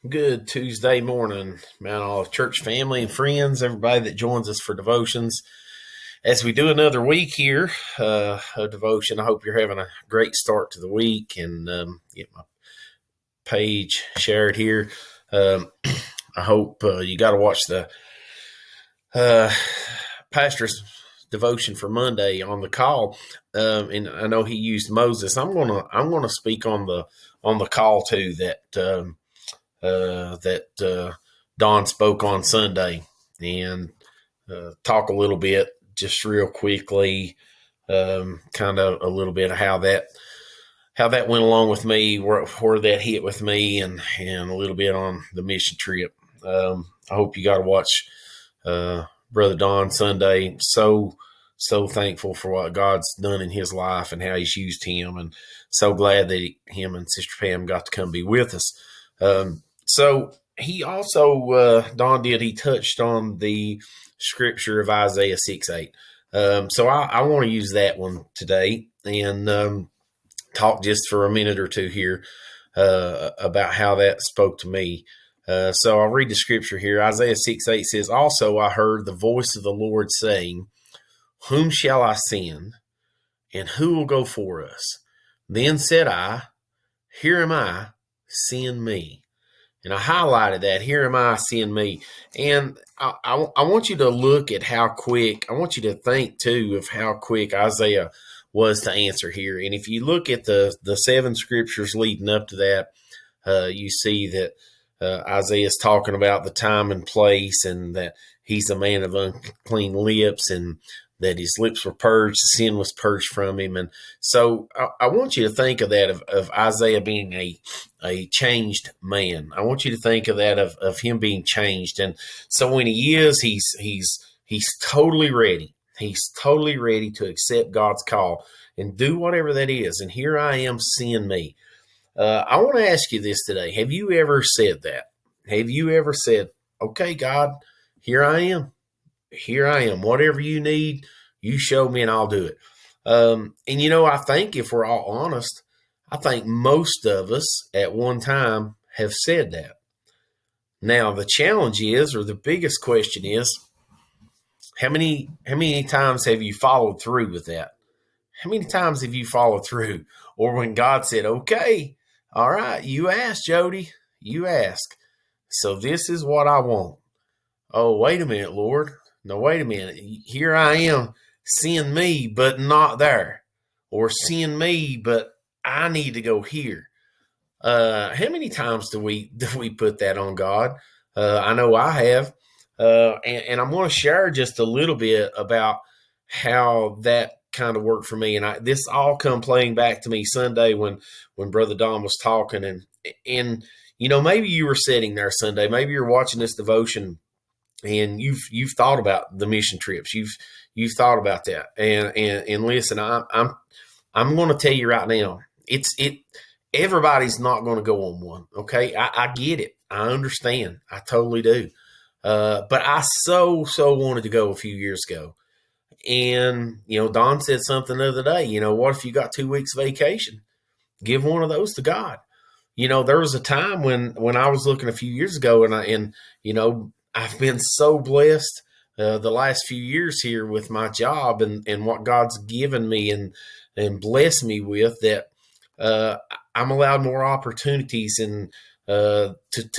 Good Tuesday morning, Mount Olive Church family and friends, everybody that joins us for devotions. As we do another week here of devotion, I hope you're having a great start to the week and get my page shared here. I hope you got to watch the pastor's devotion for Monday on the call, and I know he used Moses. I'm gonna speak on the call too that Don spoke on Sunday, and talk a little bit, just real quickly, kind of a little bit of how that went along with me, where that hit with me, and a little bit on the mission trip. I hope you got to watch Brother Don Sunday. So thankful for what God's done in his life and how he's used him, and so glad that him and Sister Pam got to come be with us. So he also, Don did, he touched on the scripture of Isaiah 6:8. So I want to use that one today and talk just for a minute or two here about how that spoke to me. So I'll read the scripture here. Isaiah 6:8 says, "Also I heard the voice of the Lord saying, Whom shall I send, and who will go for us? Then said I, Here am I, send me." And I highlighted that, here am I, send me. And I want you to look at how quick, I want you to think too of how quick Isaiah was to answer here. And if you look at the 7 scriptures leading up to that, you see that Isaiah is talking about the time and place, and that he's a man of unclean lips, and that his lips were purged, the sin was purged from him. And so I want you to think of that, of Isaiah being a changed man. I want you to think of that, of him being changed. And so when he is, he's totally ready. He's totally ready to accept God's call and do whatever that is. And here I am, send me. I want to ask you this today. Have you ever said that? Have you ever said, okay, God, here I am. Here I am. Whatever you need, you show me and I'll do it. And I think if we're all honest, I think most of us at one time have said that. Now, the challenge is, or the biggest question is, how many times have you followed through with that? How many times have you followed through? Or when God said, okay, all right, you asked, Jody, you ask. So this is what I want. Oh, wait a minute, Lord. No, wait a minute. Here I am. Send me, but not there. Or send me, but I need to go here. How many times do we put that on God? I know I have. And I'm going to share just a little bit about how that kind of worked for me. And this all come playing back to me Sunday when Brother Don was talking. And maybe you were sitting there Sunday. Maybe you're watching this devotion, and you've thought about the mission trips. You've thought about that. And listen, I'm going to tell you right now, everybody's not going to go on one. Okay. I get it. I understand. I totally do. But I so wanted to go a few years ago. And, Don said something the other day, what if you got 2 weeks vacation? Give one of those to God. There was a time when I was looking a few years ago, and I've been so blessed the last few years here with my job and what God's given me and blessed me with, that I'm allowed more opportunities and to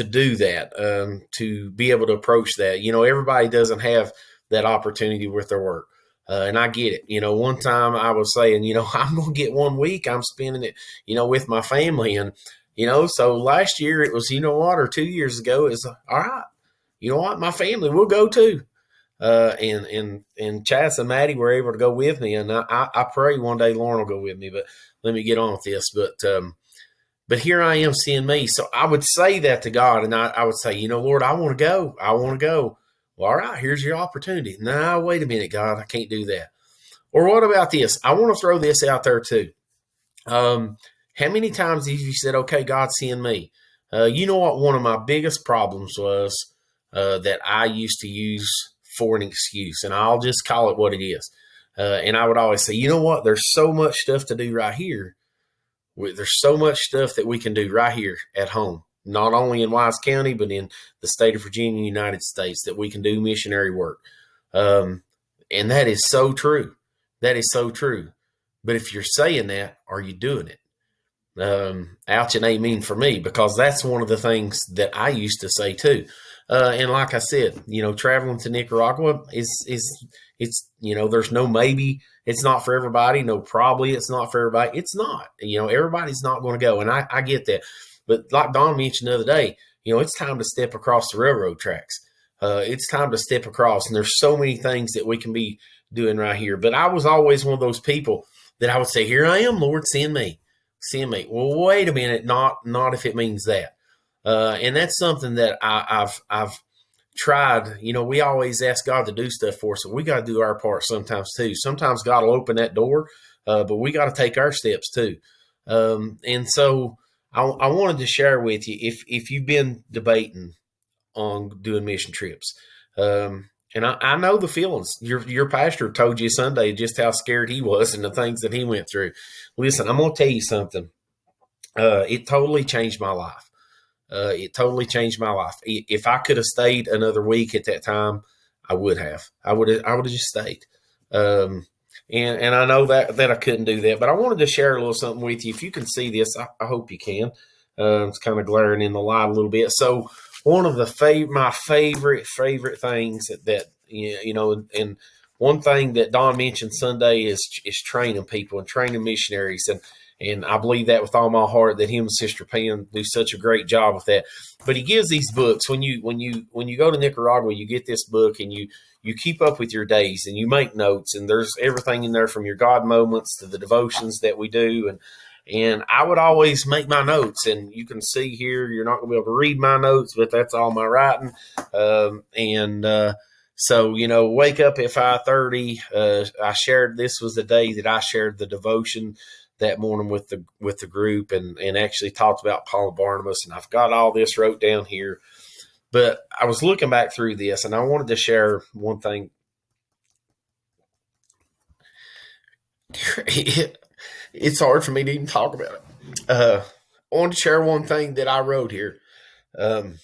do that, to be able to approach that. Everybody doesn't have that opportunity with their work. And I get it. One time I was saying, I'm going to get 1 week. I'm spending it, with my family. And, so last year it was, or 2 years ago, is all right. You know what? My family will go too. And Chas and Maddie were able to go with me. And I pray one day Lauren will go with me, but let me get on with this. But here I am, seeing me. So I would say that to God, and I would say, Lord, I want to go. I want to go. Well, all right, here's your opportunity. Now, wait a minute, God, I can't do that. Or what about this? I want to throw this out there too. How many times have you said, okay, God, send me? You know what one of my biggest problems was that I used to use for an excuse, and I'll just call it what it is. And I would always say, you know what? There's so much stuff to do right here. There's so much stuff that we can do right here at home. not only in Wise County, but in the state of Virginia, United States, that we can do missionary work. And that is so true. That is so true. But if you're saying that, are you doing it? Ouch and amen for me, because that's one of the things that I used to say too. And like I said, traveling to Nicaragua is there's no maybe. It's not for everybody. No, probably it's not for everybody. It's not. Everybody's not going to go, and I get that. But like Don mentioned the other day, it's time to step across the railroad tracks. It's time to step across, and there's so many things that we can be doing right here. But I was always one of those people that I would say, "Here I am, Lord, send me, send me." Well, wait a minute, not if it means that. And that's something that I've tried. We always ask God to do stuff for us, so we got to do our part sometimes too. Sometimes God will open that door, but we got to take our steps too. And so I wanted to share with you, if you've been debating on doing mission trips, and I know the feelings. Your pastor told you Sunday just how scared he was and the things that he went through. Listen, I'm going to tell you something. It totally changed my life. It totally changed my life. If I could have stayed another week at that time, I would have. I would have just stayed. And I know that I couldn't do that, but I wanted to share a little something with you. If you can see this, I hope you can. It's kind of glaring in the light a little bit. So one of my favorite things that and one thing that Don mentioned Sunday is training people and training missionaries, and I believe that with all my heart, that him and Sister Pam do such a great job with that. But he gives these books when you go to Nicaragua, you get this book and you keep up with your days and you make notes, and there's everything in there from your God moments to the devotions that we do. And I would always make my notes, and you can see here, you're not going to be able to read my notes, but that's all my writing. So, wake up at 5:30. I shared, this was the day that I shared the devotion that morning with the group, and actually talked about Paul and Barnabas, and I've got all this wrote down here. But I was looking back through this, and I wanted to share one thing. It's hard for me to even talk about it. I wanted to share one thing that I wrote here. And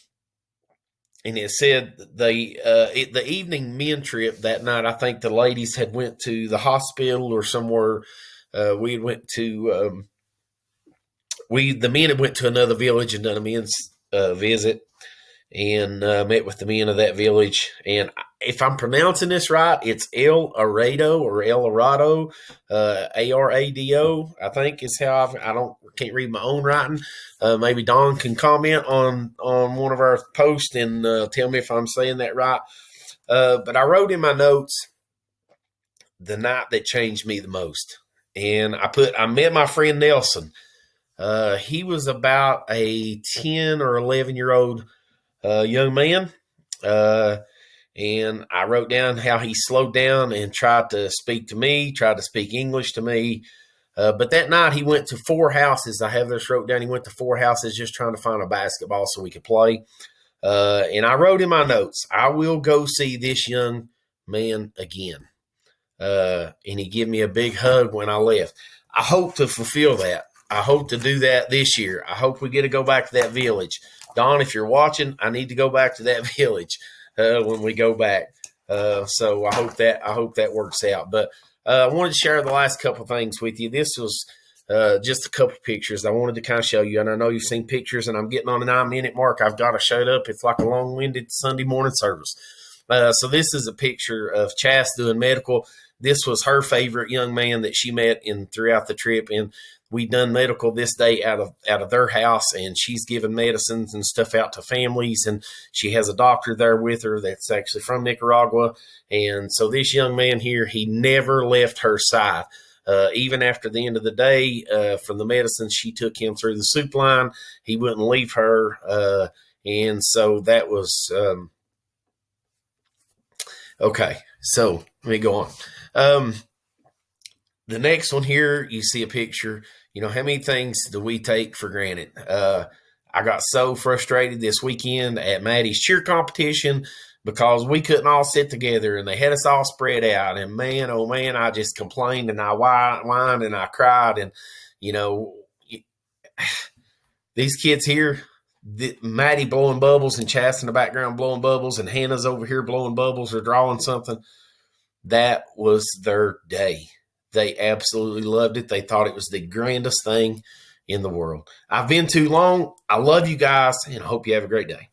it said the evening men trip that night, I think the ladies had went to the hospital or somewhere. We went to the men had went to another village and done a men's visit, and met with the men of that village. And if I'm pronouncing this right, it's El Arado or El Arado, Arado, I think is how can't read my own writing. Maybe Don can comment on one of our posts and tell me if I'm saying that right. But I wrote in my notes, the night that changed me the most. And I met my friend Nelson. He was about a 10 or 11-year-old young man. And I wrote down how he slowed down and tried to speak to me, tried to speak English to me. But that night he went to 4 houses. I have this wrote down. He went to 4 houses just trying to find a basketball so we could play. And I wrote in my notes, I will go see this young man again. And he gave me a big hug when I left. I hope to fulfill that. I hope to do that this year. I hope we get to go back to that village. Don, if you're watching, I need to go back to that village when we go back. So I hope that works out. But I wanted to share the last couple of things with you. This was just a couple of pictures I wanted to kind of show you. And I know you've seen pictures, and I'm getting on the 9-minute mark. I've got to shut up. It's like a long-winded Sunday morning service. So this is a picture of Chas doing medical. This was her favorite young man that she met throughout the trip, and we done medical this day out of their house, and she's giving medicines and stuff out to families, and she has a doctor there with her that's actually from Nicaragua. And so this young man here, he never left her side. Even after the end of the day, from the medicine she took him through the soup line, he wouldn't leave her. And so that was okay. So let me go on. The next one here, you see a picture. How many things do we take for granted? I got so frustrated this weekend at Maddie's cheer competition because we couldn't all sit together, and they had us all spread out. And man, oh man, I just complained and I whined and I cried. And, these kids here, Maddie blowing bubbles and Chas in the background blowing bubbles and Hannah's over here blowing bubbles or drawing something. That was their day. They absolutely loved it. They thought it was the grandest thing in the world. I've been too long. I love you guys, and I hope you have a great day.